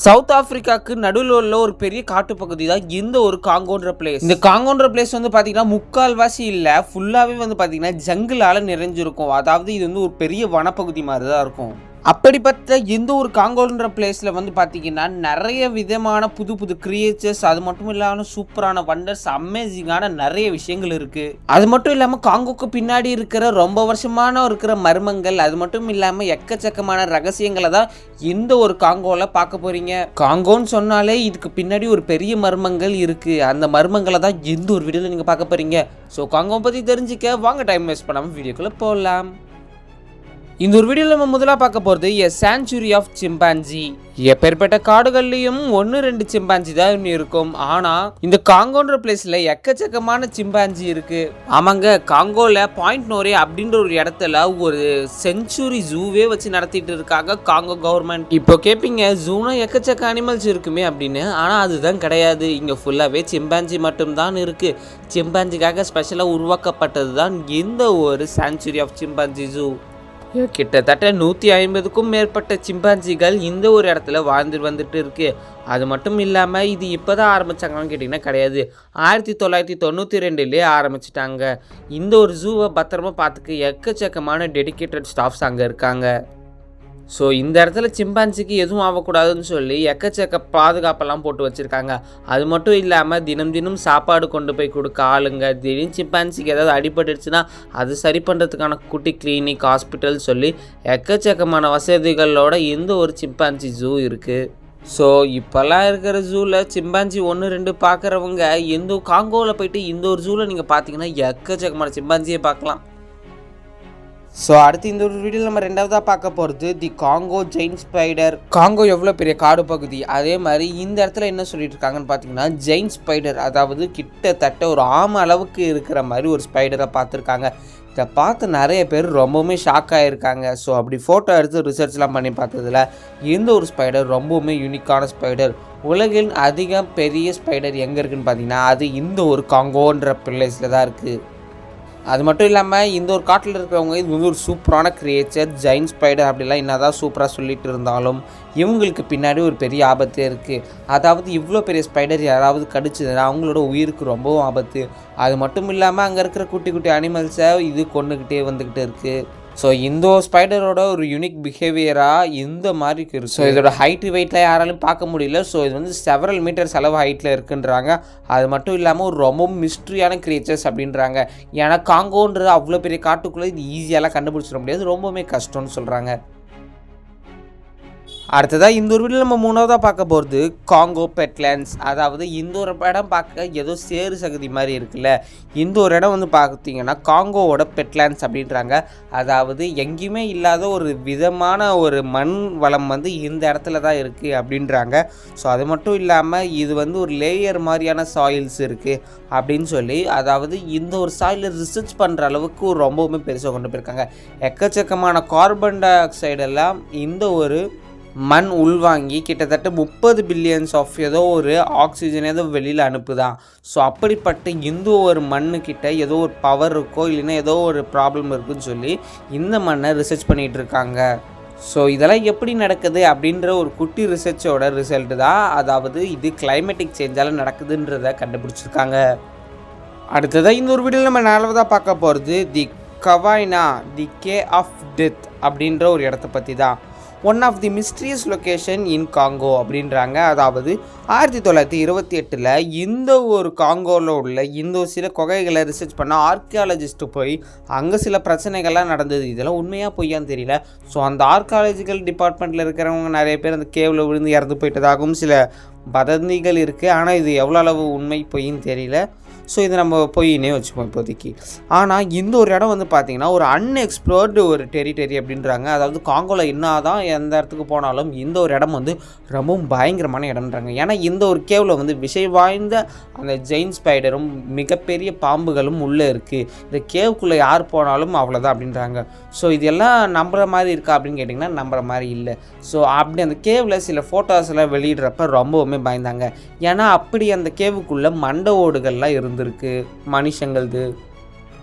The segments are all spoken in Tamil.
சவுத் ஆப்பிரிக்காவுக்கு நடுவில் உள்ள ஒரு பெரிய காட்டுப்பகுதி தான் இந்த ஒரு காங்கோன்ற பிளேஸ். இந்த காங்கோன்ற பிளேஸ் வந்து பார்த்தீங்கன்னா முக்கால்வாசி இல்லை, ஃபுல்லாகவே வந்து பார்த்தீங்கன்னா ஜங்கிளால் நிறைஞ்சிருக்கும். அதாவது இது வந்து ஒரு பெரிய வனப்பகுதி மாதிரி தான் இருக்கும். அப்படிப்பட்ட இந்த ஒரு காங்கோன்ற பிளேஸில் வந்து பார்த்தீங்கன்னா நிறைய விதமான புது புது கிரியேச்சர்ஸ், அது மட்டும் இல்லாமல் சூப்பரான வண்டர்ஸ், அமேசிங்கான நிறைய விஷயங்கள் இருக்குது. அது மட்டும் இல்லாமல் காங்கோக்கு பின்னாடி இருக்கிற ரொம்ப வருஷமான இருக்கிற மர்மங்கள், அது மட்டும் இல்லாமல் எக்கச்சக்கமான ரகசியங்களை தான் இந்த ஒரு காங்கோவில் பார்க்க போகிறீங்க. காங்கோன்னு சொன்னாலே இதுக்கு பின்னாடி ஒரு பெரிய மர்மங்கள் இருக்குது. அந்த மர்மங்களை தான் இந்த ஒரு வீடியோவில் நீங்கள் பார்க்க போகிறீங்க. ஸோ காங்கோ பற்றி தெரிஞ்சுக்க வாங்க, டைம் வேஸ்ட் பண்ணாமல் வீடியோக்குள்ளே போகலாம். இந்த ஒரு வீடியோவில் நம்ம முதலாக பார்க்க போகிறது எ சான்ச்சுரி ஆஃப் சிம்பான்சி. எப்பேற்பட்ட காடுகள்லையும் 1-2 சிம்பான்சி தான் இருக்கும். ஆனால் இந்த காங்கோன்ற பிளேஸில் எக்கச்சக்கமான சிம்பான்சி இருக்குது. ஆமாங்க, காங்கோவில் பாயிண்ட் நோரே அப்படின்ற ஒரு இடத்துல ஒரு சென்ச்சுரி ஜூவே வச்சு நடத்திட்டு இருக்காங்க காங்கோ கவர்மெண்ட். இப்போ கேட்பீங்க, ஜூனா எக்கச்சக்க அனிமல்ஸ் இருக்குமே அப்படின்னு. ஆனால் அதுதான் கிடையாது. இங்கே ஃபுல்லாகவே சிம்பான்சி மட்டும்தான் இருக்குது. சிம்பான்சிக்காக ஸ்பெஷலாக உருவாக்கப்பட்டது தான் இந்த ஒரு சான்ச்சுரி ஆஃப் சிம்பான்சி ஜூ. கிட்டத்தட்ட 150க்கும் மேற்பட்ட சிம்பான்சிகள் இந்த ஒரு இடத்துல வாழ்ந்துட்டு வந்துட்டு இருக்கு. அது மட்டும் இல்லாமல் இது இப்போ தான் ஆரம்பித்தாங்கன்னு கேட்டிங்கன்னா கிடையாது, 1992லேயே ஆரம்பிச்சிட்டாங்க. இந்த ஒரு ஜூவை பத்திரமா பார்த்துக்க எக்கச்சக்கமான டெடிக்கேட்டட் ஸ்டாஃப்ஸ் அங்கே இருக்காங்க. ஸோ இந்த இடத்துல சிம்பான்சிக்கு எதுவும் ஆகக்கூடாதுன்னு சொல்லி எக்கச்சக்க பாதுகாப்பெல்லாம் போட்டு வச்சுருக்காங்க. அது மட்டும் இல்லாமல் தினம் தினம் சாப்பாடு கொண்டு போய் கொடுக்க ஆளுங்க, திடீர்னு சிம்பான்சிக்கு ஏதாவது அடிபட்டுடுச்சுன்னா அது சரி பண்ணுறதுக்கான குட்டி கிளினிக், ஹாஸ்பிட்டல் சொல்லி எக்கச்சக்கமான வசதிகளோட இந்த ஒரு சிம்பான்சி ஜூ இருக்குது. ஸோ இப்போல்லாம் இருக்கிற ஜூவில் சிம்பான்சி 1-2 பார்க்குறவங்க இந்த காங்கோவில் போயிட்டு இந்த ஒரு ஜூவில் நீங்கள் பார்த்தீங்கன்னா எக்கச்சக்கமான சிம்பான்சியை பார்க்கலாம். ஸோ அடுத்து இந்த ஒரு வீடியோவில் நம்ம ரெண்டாவதாக பார்க்க போகிறது தி காங்கோ ஜெயின் ஸ்பைடர். காங்கோ எவ்வளோ பெரிய காடு பகுதி, அதே மாதிரி இந்த இடத்துல என்ன சொல்லிட்டு இருக்காங்கன்னு பார்த்தீங்கன்னா ஜெயின் ஸ்பைடர், அதாவது கிட்டத்தட்ட ஒரு ஆமை அளவுக்கு இருக்கிற மாதிரி ஒரு ஸ்பைடரை பார்த்துருக்காங்க. இதை பார்த்து நிறைய பேர் ரொம்பவுமே ஷாக் ஆகிருக்காங்க. ஸோ அப்படி ஃபோட்டோ எடுத்து ரிசர்ச்லாம் பண்ணி பார்த்ததில் இந்த ஒரு ஸ்பைடர் ரொம்பவுமே யூனிக்கான ஸ்பைடர். உலகின் அதிக பெரிய ஸ்பைடர் எங்கே இருக்குதுன்னு பார்த்தீங்கன்னா அது இந்த ஒரு காங்கோன்ற பிளேஸில் தான் இருக்குது. அது மட்டும் இல்லாமல் இந்த ஒரு காட்டில் இருக்கிறவங்க இது வந்து ஒரு சூப்பரான கிரியேச்சர் ஜெயின் ஸ்பைடர் அப்படிலாம் என்ன தான் சூப்பராக சொல்லிட்டு இருந்தாலும் இவங்களுக்கு பின்னாடி ஒரு பெரிய ஆபத்தே இருக்குது. அதாவது இவ்வளோ பெரிய ஸ்பைடர் யாராவது கடிச்சதுன்னா அவங்களோட உயிருக்கு ரொம்பவும் ஆபத்து. அது மட்டும் இல்லாமல் அங்கே இருக்கிற குட்டி குட்டி அனிமல்ஸை இது கொண்டுக்கிட்டே வந்துக்கிட்டு இருக்குது. ஸோ இந்த ஸ்பைடரோட ஒரு யூனிக் பிஹேவியராக இந்த மாதிரி இருக்குது. ஸோ இதோட ஹைட்டு வெயிட்டில் யாராலும் பார்க்க முடியல. ஸோ இது வந்து செவரல் மீட்டர்ஸ் அளவு ஹைட்டில் இருக்குன்றாங்க. அது மட்டும் இல்லாமல் ஒரு ரொம்ப மிஸ்ட்ரியான கிரியேச்சர்ஸ் அப்படின்றாங்க. ஏன்னா காங்கோன்ற அவ்வளோ பெரிய காட்டுக்குள்ளே இது ஈஸியாலாம் கண்டுபிடிச்சிட முடியாது, ரொம்பவுமே கஷ்டம்னு சொல்கிறாங்க. அடுத்ததாக இந்த ஒரு வீடியோ நம்ம மூணாவதாக பார்க்க போகிறது காங்கோ பெட்லேண்ட்ஸ். அதாவது இந்த ஒரு இடம் பார்க்க ஏதோ சேறு சகதி மாதிரி இருக்குல்ல, இந்த ஒரு இடம் வந்து பார்த்தீங்கன்னா காங்கோவோட பெட்லேண்ட்ஸ் அப்படின்றாங்க. அதாவது எங்கேயுமே இல்லாத ஒரு விதமான ஒரு மண் வளம் வந்து இந்த இடத்துல தான் இருக்குது அப்படின்றாங்க. ஸோ அது மட்டும் இல்லாமல் இது வந்து ஒரு லேயர் மாதிரியான சாயில்ஸ் இருக்குது அப்படின்னு சொல்லி, அதாவது இந்த ஒரு சாயிலை ரிசர்ச் பண்ணுற அளவுக்கு ரொம்பவுமே பெருசாக கொண்டு போயிருக்காங்க. எக்கச்சக்கமான கார்பன் டை ஆக்சைடெல்லாம் இந்த ஒரு மண் உள்வாங்கி கிட்டத்தட்ட 30 பில்லியன்ஸ் ஆஃப் ஏதோ ஒரு ஆக்சிஜன் ஏதோ வெளியில் அனுப்புதான். ஸோ அப்படிப்பட்ட இந்த ஒரு மண்ணுக்கிட்ட ஏதோ ஒரு பவர் இருக்கோ இல்லைன்னா ஏதோ ஒரு ப்ராப்ளம் இருக்குதுன்னு சொல்லி இந்த மண்ணை ரிசர்ச் பண்ணிகிட்டு இருக்காங்க. ஸோ இதெல்லாம் எப்படி நடக்குது அப்படின்ற ஒரு குட்டி ரிசர்ச்சோட ரிசல்ட்டு தான், அதாவது இது கிளைமேட்டிக் சேஞ்சால் நடக்குதுன்றதை கண்டுபிடிச்சிருக்காங்க. அடுத்ததாக இந்த ஒரு வீடியோவில் நம்ம நாலாவதாக பார்க்க போகிறது தி கவாய்னா தி கே ஆஃப் டெத் அப்படின்ற ஒரு இடத்த பற்றி தான். One of the mysterious location in Congo அப்படின்றாங்க. அதாவது 1928 இந்த ஒரு காங்கோவில் உள்ள இந்த சில குகைகளை ரிசர்ச் பண்ண ஆர்கியாலஜிஸ்ட்டு போய் அங்கே சில பிரச்சனைகள்லாம் நடந்தது. இதெல்லாம் உண்மையாக பொய்யான்னு தெரியல. ஸோ அந்த ஆர்கியாலஜிக்கல் டிபார்ட்மெண்ட்டில் இருக்கிறவங்க நிறைய பேர் அந்த கேவில் விழுந்து இறந்து போயிட்டதாகவும் சில வதந்திகள் இருக்குது. ஆனால் இது எவ்வளோ அளவு உண்மை பொய்ன்னு தெரியல. ஸோ இதை நம்ம பொய்னே வச்சுப்போம் இப்போதைக்கு. ஆனால் இந்த ஒரு இடம் வந்து பார்த்திங்கன்னா ஒரு அன்எக்ஸ்ப்ளோர்டு ஒரு டெரிட்டரி அப்படின்றாங்க. அதாவது காங்கோவில் என்ன தான் எந்த இடத்துக்கு போனாலும் இந்த ஒரு இடம் வந்து ரொம்பவும் பயங்கரமான இடம்ன்றாங்க. ஏன்னா இந்த ஒரு கேவில் வந்து விஷய வாய்ந்த அந்த ஜெயின் ஸ்பைடரும் மிகப்பெரிய பாம்புகளும் உள்ளே இருக்குது. இந்த கேவுக்குள்ளே யார் போனாலும் அவ்வளோதான் அப்படின்றாங்க. ஸோ இதெல்லாம் நம்புகிற மாதிரி இருக்கா அப்படின்னு கேட்டிங்கன்னா நம்புகிற மாதிரி இல்லை. ஸோ அப்படி அந்த கேவில் சில ஃபோட்டோஸ்லாம் வெளியிடுறப்ப ரொம்பவுமே பயந்தாங்க. ஏன்னா அப்படி அந்த கேவுக்குள்ளே மண்டை ஓடுகள்லாம் இருந்திருக்கு மனுஷங்களது.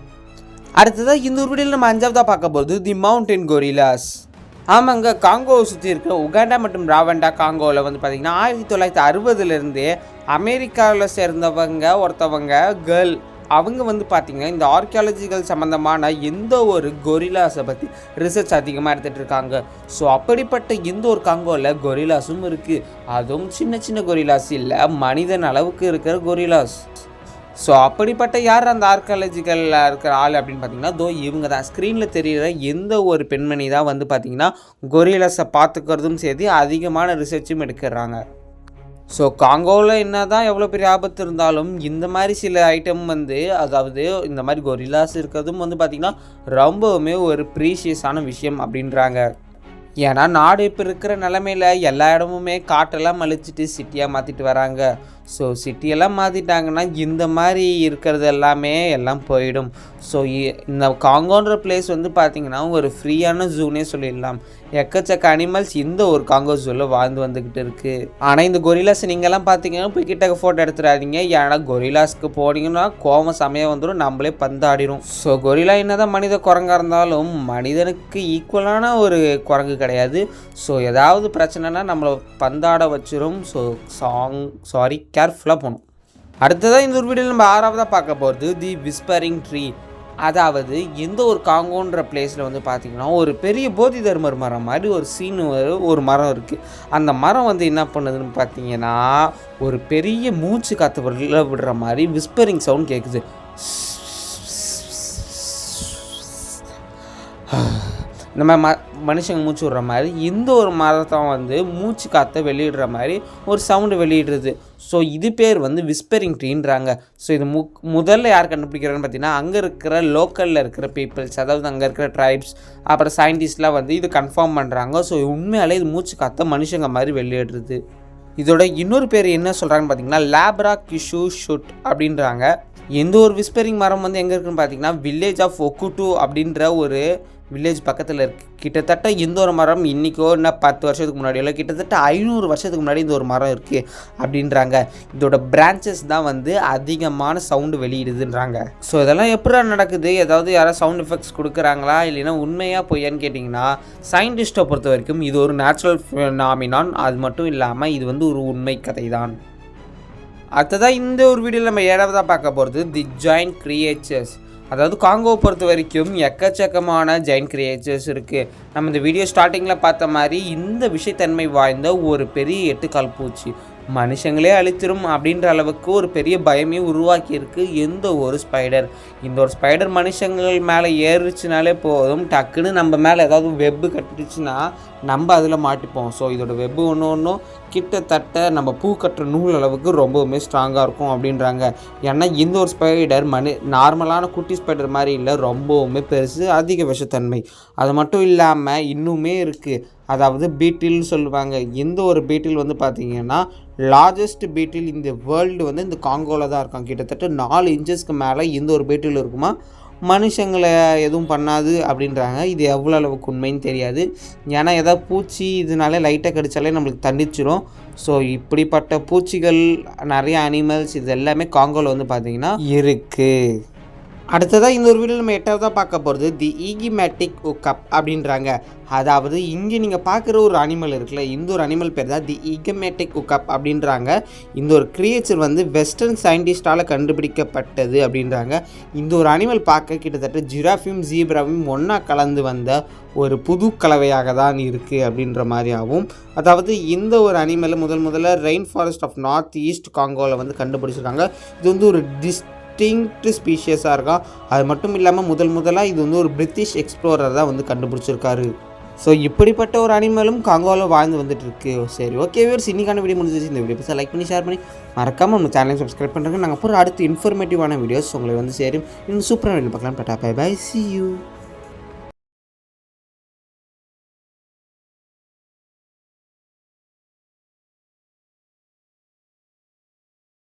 அடுத்ததாக இந்த ஒரு வீடியோவில் நம்ம அஞ்சாவதாக பார்க்க போகிறது தி மவுண்டன் கொரில்லாஸ். ஆமாங்க, காங்கோவை சுற்றி இருக்கிற உகாண்டா மற்றும் ராவண்டா காங்கோவில் வந்து பார்த்திங்கன்னா 1960 அமெரிக்காவில் சேர்ந்தவங்க ஒருத்தவங்க கேர்ள் அவங்க வந்து பார்த்திங்கன்னா இந்த ஆர்கியாலஜிக்கல் சம்மந்தமான எந்த ஒரு கொரிலாஸை பற்றி ரிசர்ச் அதிகமாக எடுத்துகிட்டு இருக்காங்க. ஸோ அப்படிப்பட்ட எந்த ஒரு காங்கோவில் கொரிலாஸும் இருக்குது. அதுவும் சின்ன சின்ன கொரிலாஸ் இல்லை, மனிதன் அளவுக்கு இருக்கிற கொரிலாஸ். ஸோ அப்படிப்பட்ட யார் அந்த ஆர்கியாலஜிக்கலில் இருக்கிற ஆள் அப்படின்னு பார்த்தீங்கன்னா இவங்க தான். ஸ்க்ரீனில் தெரிகிற எந்த ஒரு பெண்மணி தான் வந்து பார்த்திங்கன்னா கொரிலாஸை பார்த்துக்கிறதும் சரி அதிகமான ரிசர்ச்சும் எடுக்கிறாங்க. ஸோ காங்கோவில் என்ன தான் எவ்வளோ பெரிய ஆபத்து இருந்தாலும் இந்த மாதிரி சில ஐட்டம் வந்து அதாவது இந்த மாதிரி கொரிலாஸ் இருக்கிறதும் வந்து பார்த்திங்கன்னா ரொம்பவுமே ஒரு ப்ரீஷியஸான விஷயம் அப்படின்றாங்க. ஏன்னா நாடு இப்போ இருக்கிற நிலமையில் எல்லா இடமுமே காட்டெல்லாம் அழிச்சிட்டு சிட்டியாக மாற்றிட்டு வராங்க. ஸோ சிட்டியெல்லாம் மாற்றிட்டாங்கன்னா இந்த மாதிரி இருக்கிறது எல்லாமே எல்லாம் போயிடும். ஸோ இந்த காங்கோன்ற பிளேஸ் வந்து பார்த்திங்கன்னா ஒரு ஃப்ரீயான ஜூனே சொல்லிடலாம். எக்கச்சக்க அனிமல்ஸ் இந்த ஒரு காங்கோ ஜூவில் வாழ்ந்து வந்துக்கிட்டு இருக்குது. ஆனால் இந்த கொரிலாஸ் நீங்கள்லாம் பார்த்தீங்கன்னா போய் கிட்டக்க ஃபோட்டோ எடுத்துடாதீங்க. ஏன்னா கொரிலாஸ்க்கு போனீங்கன்னா கோவம் சமயம் வந்துடும், நம்மளே பந்தாடிடும். ஸோ கொரிலா என்னதான் மனித குரங்காக இருந்தாலும் மனிதனுக்கு ஈக்குவலான ஒரு குரங்கு கிடையாது. ஸோ ஏதாவது பிரச்சனைனா நம்மளை பந்தாட வச்சிரும். ஸோ கேர்ஃபுல்லாக போகணும். அடுத்ததாக இந்த ஒரு வீடியோவில் நம்ம 6ஆவதாக பார்க்க போகிறது தி விஸ்பரிங் ட்ரீ. அதாவது எந்த ஒரு காங்கோன்ற பிளேஸில் வந்து பார்த்திங்கன்னா ஒரு பெரிய போதி தர்மர் மரம் மாதிரி ஒரு மரம் இருக்குது. அந்த மரம் வந்து என்ன பண்ணுதுன்னு பார்த்தீங்கன்னா ஒரு பெரிய மூச்சு காற்று விடுற மாதிரி விஸ்பரிங் சவுண்ட் கேட்குது. நம்ம மனுஷங்க மூச்சு விடுற மாதிரி இந்த ஒரு மரத்தை வந்து மூச்சு காற்றை வெளியிடுற மாதிரி ஒரு சவுண்டு வெளியிடுறது. ஸோ இது பேர் வந்து விஸ்பரிங் ட்ரீன்றாங்க. ஸோ இது முதல்ல யார் கண்டுபிடிக்கிறான்னு பார்த்தீங்கன்னா அங்கே இருக்கிற லோக்கலில் இருக்கிற பீப்புள்ஸ், அதாவது அங்கே இருக்கிற ட்ரைப்ஸ் அப்புறம் சயின்டிஸ்ட்லாம் வந்து இது கன்ஃபார்ம் பண்ணுறாங்க. ஸோ உண்மையாலே இது மூச்சு காற்றை மனுஷங்க மாதிரி வெளியிடுறது. இதோட இன்னொரு பேர் என்ன சொல்கிறாங்கன்னு பார்த்தீங்கன்னா லேப்ரா கிஷு ஷுட் அப்படின்றாங்க. எந்த ஒரு விஸ்பரிங் மரம் வந்து எங்கே இருக்குன்னு பார்த்தீங்கன்னா வில்லேஜ் ஆஃப் ஒக்குட்டு அப்படின்ற ஒரு வில்லேஜ் பக்கத்தில் இருக்குது. கிட்டத்தட்ட இந்த ஒரு மரம் இன்றைக்கோ இன்னும் 10 வருஷத்துக்கு முன்னாடி இல்லை கிட்டத்தட்ட 500 வருஷத்துக்கு முன்னாடி இந்த ஒரு மரம் இருக்குது அப்படின்றாங்க. இதோட பிரான்ச்சஸ் தான் வந்து அதிகமான சவுண்டு வெளியிடுதுன்றாங்க. ஸோ இதெல்லாம் எப்படி நடக்குது? ஏதாவது யாராவது சவுண்ட் எஃபெக்ட்ஸ் கொடுக்குறாங்களா இல்லைன்னா உண்மையாக பொய்யான்னு கேட்டிங்கன்னா சயின்டிஸ்ட்டை பொறுத்த வரைக்கும் இது ஒரு நேச்சுரல் ஃபினாமினான். அது மட்டும் இல்லாமல் இது வந்து ஒரு உண்மை கதை தான். அடுத்ததாக இந்த ஒரு வீடியோவில் நம்ம 7ஆவதாக பார்க்க போகிறது தி ஜாயிண்ட் கிரியேச்சர்ஸ். அதாவது காங்கோவை பொறுத்த வரைக்கும் எக்கச்சக்கமான ஜெயின்ட் கிரியேச்சர்ஸ் இருக்குது. நம்ம இந்த வீடியோ ஸ்டார்டிங்கில் பார்த்த மாதிரி இந்த விஷயத்தன்மை வாய்ந்த ஒரு பெரிய 8 கால் பூச்சி மனுஷங்களே அழித்திரும் அப்படின்ற அளவுக்கு ஒரு பெரிய பயமே உருவாக்கியிருக்கு எந்த ஒரு ஸ்பைடர். இந்த ஒரு ஸ்பைடர் மனுஷங்கள் மேலே ஏறிச்சுனாலே போதும், டக்குன்னு நம்ம மேலே ஏதாவது வெப்பு கட்டுச்சுன்னா நம்ம அதில் மாட்டிப்போம். ஸோ இதோட வெப்பு ஒன்றும் கிட்டத்தட்ட நம்ம பூ கட்டுற நூல் அளவுக்கு ரொம்பவுமே ஸ்ட்ராங்காக இருக்கும் அப்படின்றாங்க. ஏன்னா இந்த ஒரு ஸ்பைடர் நார்மலான குட்டி ஸ்பைடர் மாதிரி இல்லை, ரொம்பவுமே பெருசு, அதிக விஷத்தன்மை. அது மட்டும் இல்லாமல் இன்னுமே இருக்குது, அதாவது பீட்டில்னு சொல்லுவாங்க. இந்த ஒரு பீட்டில் வந்து பார்த்திங்கன்னா லார்ஜஸ்ட் பீட்டில் இந்த வேர்ல்டு வந்து இந்த காங்கோவில் தான் இருக்காங்க. கிட்டத்தட்ட 4 இன்ச்சஸ்க்கு மேலே இந்த ஒரு பீட்டில் இருக்குமா. மனுஷங்களை எதுவும் பண்ணாது அப்படின்றாங்க. இது எவ்வளோ அளவுக்கு உண்மைன்னு தெரியாது. ஏன்னா ஏதாவது பூச்சி இதனால லைட்டாக கடித்தாலே நம்மளுக்கு தண்டிச்சிடும். ஸோ இப்படிப்பட்ட பூச்சிகள் நிறைய அனிமல்ஸ் இது எல்லாமே காங்கோவில் வந்து பார்த்திங்கன்னா இருக்குது. அடுத்ததாக இந்த ஒரு வீடியோவில் நம்ம 8ஆவதாக பார்க்க போகிறது தி ஈகிமேட்டிக் உக்கப் அப்படின்றாங்க. அதாவது இங்கே நீங்கள் பார்க்குற ஒரு அனிமல் இருக்குல்ல, இந்த ஒரு அனிமல் பேர் தான் தி ஈகிமேட்டிக் உக்கப் அப்படின்றாங்க. இந்த ஒரு கிரியேச்சர் வந்து வெஸ்டர்ன் சயின்டிஸ்டால் கண்டுபிடிக்கப்பட்டது அப்படின்றாங்க. இந்த ஒரு அனிமல் பார்க்க கிட்டத்தட்ட ஜிராஃபையும் ஜீப்ராவையும் ஒன்றா கலந்து வந்த ஒரு புது கலவையாக தான் இருக்குது அப்படின்ற மாதிரியாகவும். அதாவது இந்த ஒரு அனிமலை முதல்ல rain forest of north east காங்கோவில் வந்து கண்டுபிடிச்சிருக்காங்க. இது வந்து ஒரு டிஸ்டிங்க்ட் ஸ்பீஷியஸாக இருக்கா. அது மட்டும் இல்லாமல் முதலாக இது வந்து ஒரு பிரிட்டிஷ் எக்ஸ்ப்ளோரர் தான் வந்து கண்டுபிடிச்சிருக்காரு. ஸோ இப்படிப்பட்ட ஒரு அனிமலும் காங்கோவில் வாழ்ந்து வந்துட்டு இருக்கு. சரி, ஓகே வியூவர்ஸ், இன்னைக்கான வீடியோ முடிஞ்சிச்சு. இந்த வீடியோ பற்றி லைக் பண்ணி ஷேர் பண்ணி மறக்காமல் நம்ம சேனலை சப்ஸ்கிரைப் பண்ணுறேங்க. நாங்கள் அப்புறம் அடுத்து இன்ஃபர்மேட்டிவான வீடியோஸ் உங்களை வந்து சேரும். இன்னும் சூப்பரான வீடியோ பார்க்கலாம். டாடா, பை பை, see you.